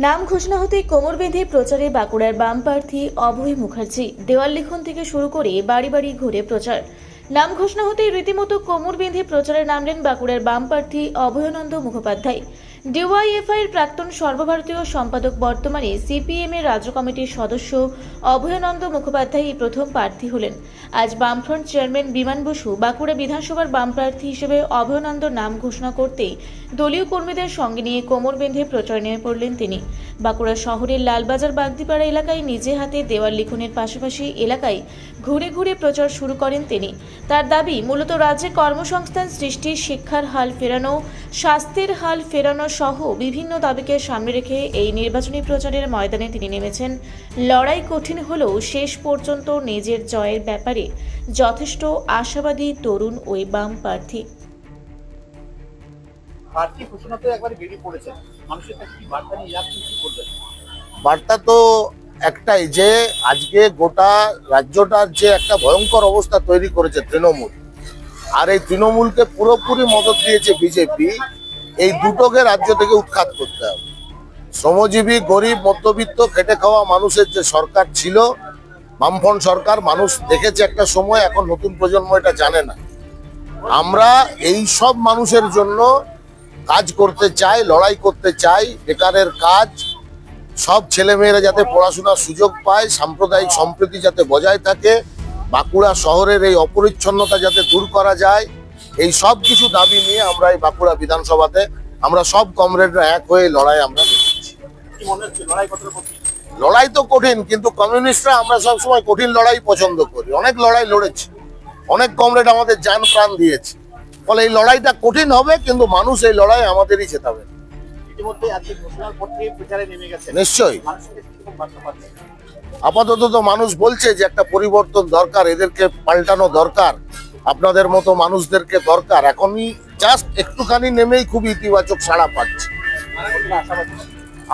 নাম ঘোষণা হতে কোমর বেঁধে প্রচারে বাঁকুড়ার বাম প্রার্থী অভয় মুখার্জি। দেওয়াল লিখন থেকে শুরু করে বাড়ি বাড়ি ঘুরে প্রচার। নাম ঘোষণা হতেই রীতিমতো কোমর বেঁধে প্রচারে নামলেন বাঁকুড়ার বাম প্রার্থী অভয়ানন্দ মুখোপাধ্যায়। ডিওয়াইএফআই এর প্রাক্তন সর্বভারতীয় সম্পাদক, বর্তমানে সিপিএম এর রাজ্য কমিটির সদস্য অভয়ানন্দ মুখোপাধ্যায় এই প্রথম প্রার্থী হলেন। আজ বামফ্রন্ট চেয়ারম্যান বিমান বসু বাঁকুড়া বিধানসভার বাম প্রার্থী হিসেবে অভয়ানন্দর নাম ঘোষণা করতেই দলীয় কর্মীদের সঙ্গে নিয়ে কোমর বেঁধে প্রচারে নেমে পড়লেন তিনি। বাঁকুড়া শহরের লালবাজার বাগদিপাড়া এলাকায় নিজে হাতে দেওয়াল লিখনের পাশাপাশি এলাকায় ঘুরে ঘুরে প্রচার শুরু করেন তিনি। তার দাবি, মূলত রাজ্যে কর্মসংস্থান সৃষ্টি, শিক্ষার হাল ফেরানো, স্বাস্থ্যের হাল ফেরানো সহ বিভিন্ন দাবিকে সামনে রেখে এই নির্বাচনী প্রচারের ময়দানে তিনি নেমেছেন। লড়াই কঠিন হলেও শেষ পর্যন্ত নিজের জয়ের ব্যাপারে যথেষ্ট আশাবাদী তরুণ ওই বাম প্রার্থী। বার্তা তো একটাই, যে আজকে গোটা রাজ্যটার যে একটা ভয়ঙ্কর অবস্থা তৈরি করেছে তৃণমূল, আর এই তৃণমূলকে পুরোপুরি মদত দিয়েছে বিজেপি। এই দুটোকে রাজ্য থেকে উৎখাত করতে হবে। শ্রমজীবী, গরিব, মধ্যবিত্ত, খেটে খাওয়া মানুষের যে সরকার ছিল, বামফ্রন্ট সরকার, মানুষ দেখেছে একটা সময়, এখন নতুন প্রজন্ম এটা জানে না। আমরা এই সব মানুষের জন্য কাজ করতে চাই, লড়াই করতে চাই। বেকারের কাজ, সব ছেলেমেয়েরা যাতে পড়াশোনার সুযোগ পায়, সাম্প্রদায়িক সম্প্রীতি যাতে বজায় থাকে, বাঁকুড়া শহরের এই অপরিচ্ছন্নতা যাতে দূর করা যায়, এই সব কিছু দাবি নিয়ে আমরা এই বাঁকুড়া বিধানসভাতে আমরা সব কমরেডরা এক হয়ে লড়াই আমরা করছি। লড়াই তো কঠিন, কিন্তু কমিউনিস্টরা আমরা সবসময় কঠিন লড়াই পছন্দ করি। অনেক লড়াই লড়েছি, অনেক কমরেড আমাদের জান প্রাণ দিয়েছে। ফলে এই লড়াইটা কঠিন হবে, কিন্তু মানুষ এই লড়াই আমাদেরই জেতাবে। নিশ্চয়ই। আপাতত তো মানুষ বলছে যে একটা পরিবর্তন দরকার, এদেরকে পাল্টানো দরকার, আপনাদের মতো মানুষদেরকে দরকার। এখনই জাস্ট একটুখানি নেমেই খুব ইতিবাচক সাড়া পাচ্ছে।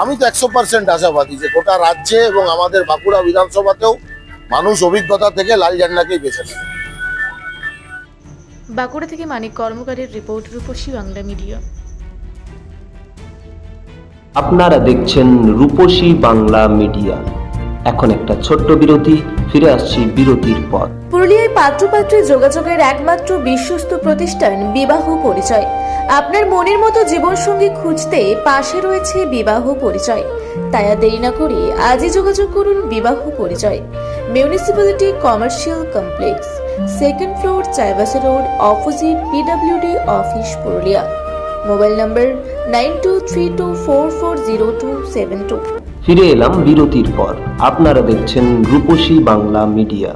আমি তো 100% আশাবাদী যে গোটা রাজ্যে এবং আমাদের বাঁকুড়া বিধানসভাতেও মানুষ অভিজ্ঞতা থেকে লাল ঝান্ডাকেই বেছে নেবে। বাঁকুড়া থেকে মানিক কর্মকারের রিপোর্ট, রূপসী বাংলা মিডিয়া। আপনারা দেখছেন রূপসী বাংলা মিডিয়া। এখন একটা ছোট্ট বিরতি, ফিরে আসছি বিরতির পর। পুরুলিয়ায় পাত্রপাত্রী যোগাযোগের একমাত্র বিশ্বস্ত প্রতিষ্ঠান বিবাহ পরিচয়। আপনার মনের মতো জীবনসঙ্গী খুঁজতে পাশে রয়েছে বিবাহ পরিচয়। তাই আর দেরি না করে আজই যোগাযোগ করুন বিবাহ পরিচয়। Municipality commercial complex, 2nd floor, Chaibasa road, opposite PWD office, Purulia. Mobile নম্বর 9232440272। ফিরে এলাম বিরতির পর। আপনারা দেখছেন রূপসী বাংলা মিডিয়া।